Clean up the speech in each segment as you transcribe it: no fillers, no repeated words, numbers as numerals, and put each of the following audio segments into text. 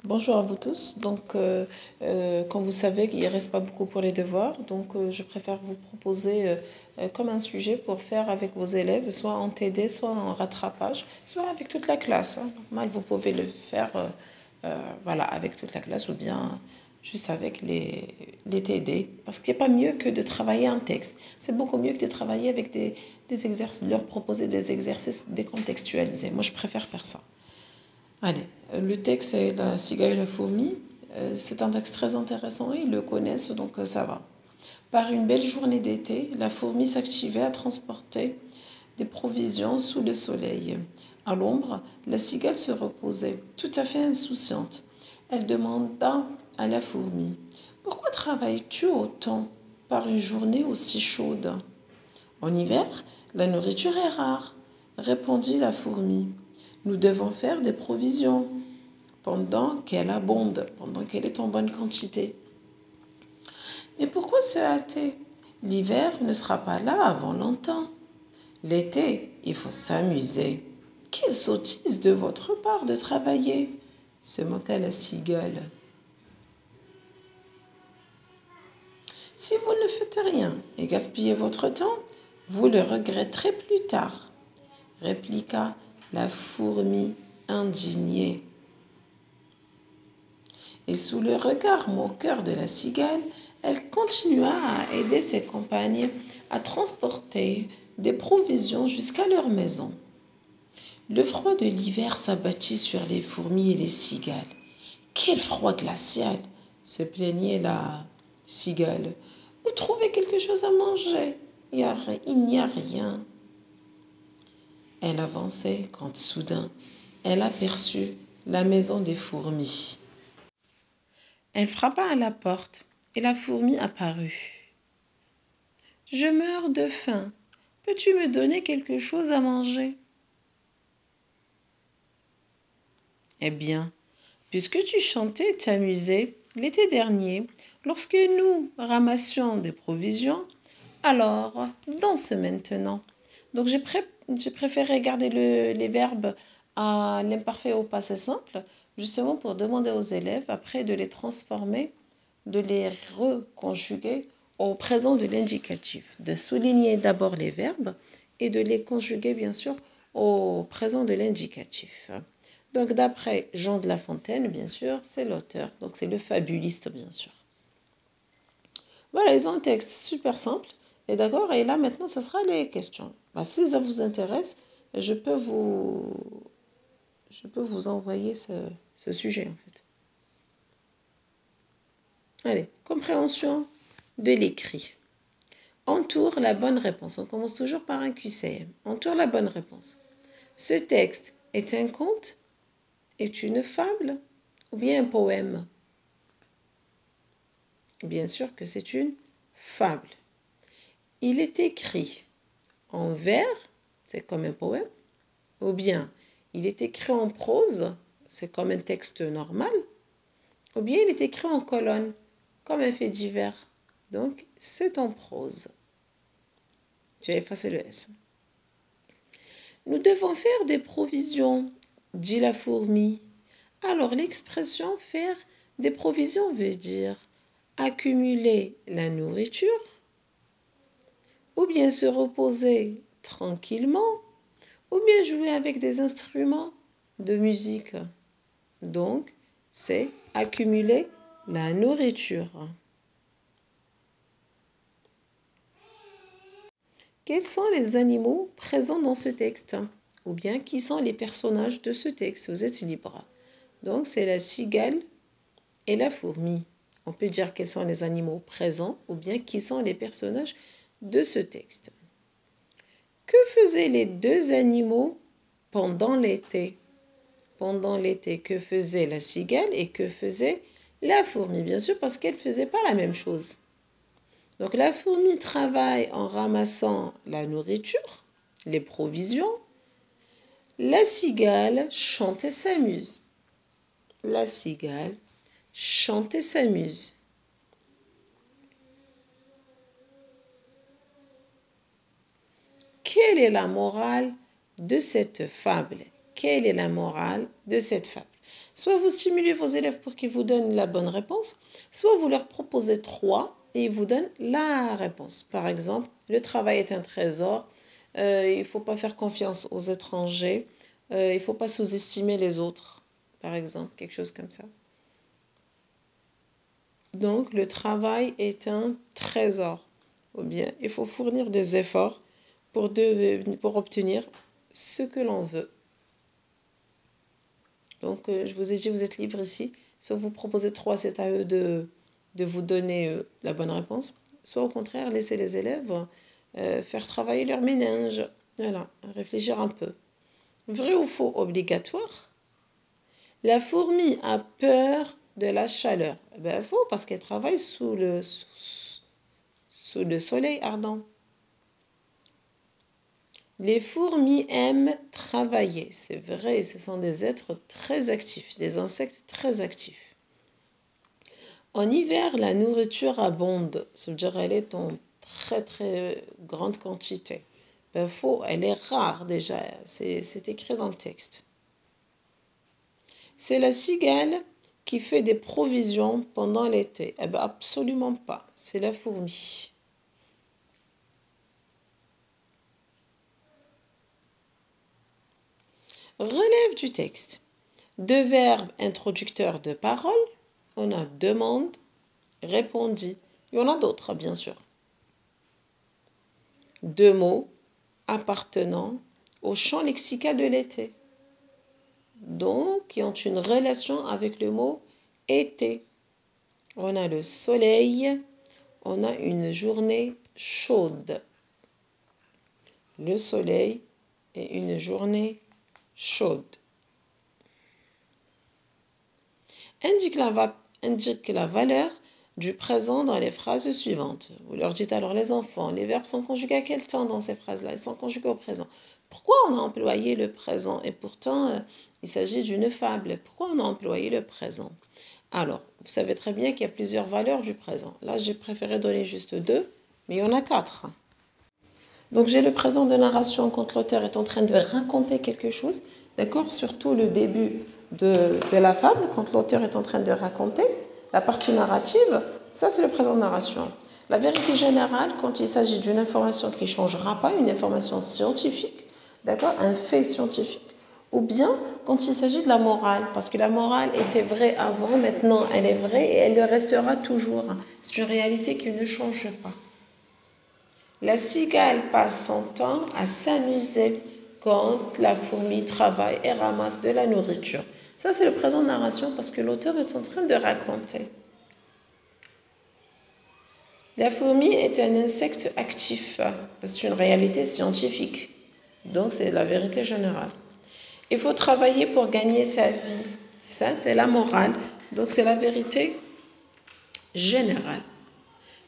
Bonjour à vous tous. Comme vous savez, il ne reste pas beaucoup pour les devoirs. Je préfère vous proposer comme un sujet pour faire avec vos élèves, soit en TD, soit en rattrapage, soit avec toute la classe. Normal, vous pouvez le faire voilà, avec toute la classe ou bien juste avec les TD. Parce qu'il n'y a pas mieux que de travailler un texte. C'est beaucoup mieux que de travailler avec des exercices, de leur proposer des exercices décontextualisés. Moi, je préfère faire ça. Allez, le texte c'est la cigale et la fourmi. C'est un texte très intéressant, ils le connaissent, donc ça va. Par une belle journée d'été, la fourmi s'activait à transporter des provisions sous le soleil. À l'ombre, la cigale se reposait, tout à fait insouciante. Elle demanda à la fourmi: Pourquoi travailles-tu autant par une journée aussi chaude? En hiver, la nourriture est rare, répondit la fourmi. Nous devons faire des provisions pendant qu'elle abonde, pendant qu'elle est en bonne quantité. Mais pourquoi se hâter? L'hiver ne sera pas là avant longtemps. L'été, il faut s'amuser. Quelle sottise de votre part de travailler, se moqua la cigale. Si vous ne faites rien et gaspillez votre temps, vous le regretterez plus tard, répliqua la fourmi indignée. Et sous le regard moqueur de la cigale, elle continua à aider ses compagnes à transporter des provisions jusqu'à leur maison. Le froid de l'hiver s'abattit sur les fourmis et les cigales. Quel froid glacial, se plaignait la cigale. Vous trouvez quelque chose à manger? Il n'y a rien. Elle avançait quand soudain, elle aperçut la maison des fourmis. Elle frappa à la porte et la fourmi apparut. « Je meurs de faim. Peux-tu me donner quelque chose à manger? » Eh bien, puisque tu chantais et t'amusais l'été dernier, lorsque nous ramassions des provisions, alors danse maintenant. Donc j'ai préféré garder les verbes à l'imparfait au passé simple, justement pour demander aux élèves après de les transformer, de les reconjuguer au présent de l'indicatif, de souligner d'abord les verbes et de les conjuguer bien sûr au présent de l'indicatif. Donc d'après Jean de La Fontaine, bien sûr, c'est l'auteur, donc c'est le fabuliste bien sûr. Voilà, ils ont un texte super simple, et d'accord, et là maintenant, ce sera les questions. Si ça vous intéresse, je peux vous envoyer ce sujet en fait. Allez, compréhension de l'écrit. Entoure la bonne réponse. On commence toujours par un QCM. Entoure la bonne réponse. Ce texte est un conte, est une fable ou bien un poème? Bien sûr que c'est une fable. Il est écrit en vers, c'est comme un poème, ou bien il est écrit en prose, c'est comme un texte normal, ou bien il est écrit en colonne, comme un fait divers. Donc, c'est en prose. J'ai effacé le S. Nous devons faire des provisions, dit la fourmi. Alors, l'expression faire des provisions veut dire accumuler la nourriture, ou bien se reposer tranquillement, ou bien jouer avec des instruments de musique. Donc, c'est accumuler la nourriture. Quels sont les animaux présents dans ce texte? Ou bien qui sont les personnages de ce texte? Vous êtes libre. Donc, c'est la cigale et la fourmi. On peut dire quels sont les animaux présents ou bien qui sont les personnages de ce texte. Que faisaient les deux animaux pendant l'été? Pendant l'été, que faisait la cigale et que faisait la fourmi? Bien sûr, parce qu'elles ne faisaient pas la même chose. Donc la fourmi travaille en ramassant la nourriture, les provisions. La cigale chante et s'amuse. La cigale chante et s'amuse. Quelle est la morale de cette fable? Quelle est la morale de cette fable? Soit vous stimulez vos élèves pour qu'ils vous donnent la bonne réponse, soit vous leur proposez 3 et ils vous donnent la réponse. Par exemple, le travail est un trésor, il ne faut pas faire confiance aux étrangers, il ne faut pas sous-estimer les autres, par exemple, quelque chose comme ça. Donc, le travail est un trésor. Ou bien, il faut fournir des efforts pour obtenir ce que l'on veut. Donc, je vous ai dit, vous êtes libre ici. Soit vous proposez 3, c'est à eux de vous donner la bonne réponse. Soit au contraire, laissez les élèves faire travailler leur méninge. Voilà, réfléchir un peu. Vrai ou faux obligatoire? La fourmi a peur de la chaleur. Ben, faux, parce qu'elle travaille sous le soleil ardent. Les fourmis aiment travailler. C'est vrai, ce sont des êtres très actifs, des insectes très actifs. En hiver, la nourriture abonde. Ça veut dire qu'elle est en très très grande quantité. Ben, faux, elle est rare déjà. C'est écrit dans le texte. C'est la cigale qui fait des provisions pendant l'été. Eh ben, absolument pas. C'est la fourmi. Relève du texte. 2 verbes introducteurs de parole. On a demande, répondit. Il y en a d'autres, bien sûr. 2 mots appartenant au champ lexical de l'été. Donc, qui ont une relation avec le mot été. On a le soleil, on a une journée chaude. Le soleil et une journée chaude. Indique la valeur du présent dans les phrases suivantes. Vous leur dites alors les enfants, les verbes sont conjugués à quel temps dans ces phrases-là? Ils sont conjugués au présent. Pourquoi on a employé le présent? Et pourtant, il s'agit d'une fable. Pourquoi on a employé le présent? Alors, vous savez très bien qu'il y a plusieurs valeurs du présent. Là, j'ai préféré donner juste 2, mais il y en a 4. Donc, j'ai le présent de narration quand l'auteur est en train de raconter quelque chose. D'accord? Surtout le début de la fable, quand l'auteur est en train de raconter. La partie narrative, ça c'est le présent de narration. La vérité générale, quand il s'agit d'une information qui ne changera pas, une information scientifique, d'accord, un fait scientifique. Ou bien quand il s'agit de la morale, parce que la morale était vraie avant, maintenant elle est vraie et elle le restera toujours. C'est une réalité qui ne change pas. La cigale passe son temps à s'amuser quand la fourmi travaille et ramasse de la nourriture. Ça, c'est le présent de narration parce que l'auteur est en train de raconter. La fourmi est un insecte actif. C'est une réalité scientifique. Donc, c'est la vérité générale. Il faut travailler pour gagner sa vie. Ça, c'est la morale. Donc, c'est la vérité générale.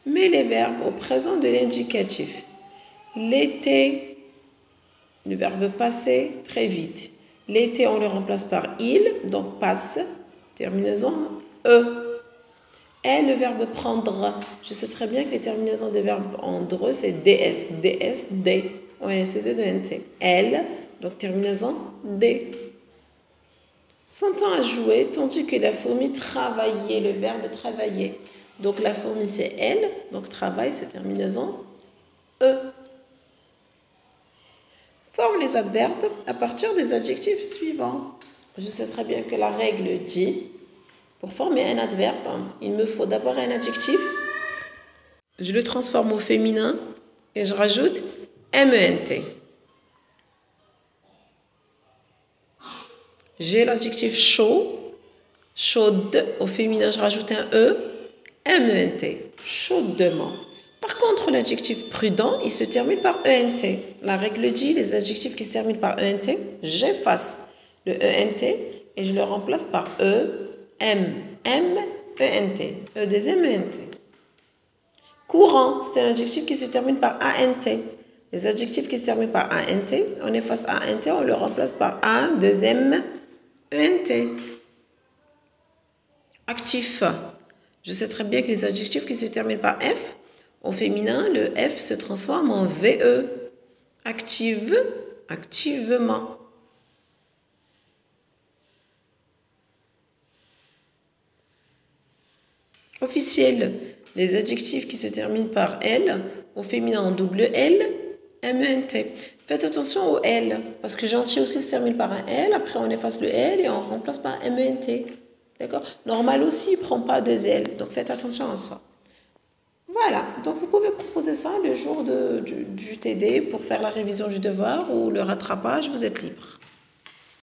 Mets les verbes au présent de l'indicatif. L'été, le verbe passer très vite. L'été, on le remplace par il, donc passe, terminaison e. Et le verbe prendre. Je sais très bien que les terminaisons des verbes en dreux, c'est ds, ds, d. On est cessé de nt. Elle, donc terminaison d. Son temps à jouer, tandis que la fourmi travaillait, le verbe travailler. Donc la fourmi, c'est elle, donc travail, c'est terminaison e. Forme les adverbes à partir des adjectifs suivants. Je sais très bien que la règle dit, pour former un adverbe, il me faut d'abord un adjectif. Je le transforme au féminin et je rajoute ment. J'ai l'adjectif chaud, chaude, au féminin je rajoute un e, ment, chaudement. Par contre, l'adjectif prudent, il se termine par ent. La règle dit, les adjectifs qui se terminent par ent, j'efface le ent et je le remplace par e, m, ent, e deuxième ent. Courant, c'est un adjectif qui se termine par ant. Les adjectifs qui se terminent par ant, on efface ant, on le remplace par a, deuxième ent. Actif. Je sais très bien que les adjectifs qui se terminent par f, au féminin, le F se transforme en VE. Active, activement. Officiel, les adjectifs qui se terminent par L, au féminin en double L, M-E-N-T. Faites attention au L, parce que gentil aussi se termine par un L, après on efface le L et on remplace par M-E-N-T. D'accord? Normal aussi, il ne prend pas deux L, donc faites attention à ça. Voilà, donc vous pouvez proposer ça le jour du TD pour faire la révision du devoir ou le rattrapage, vous êtes libre.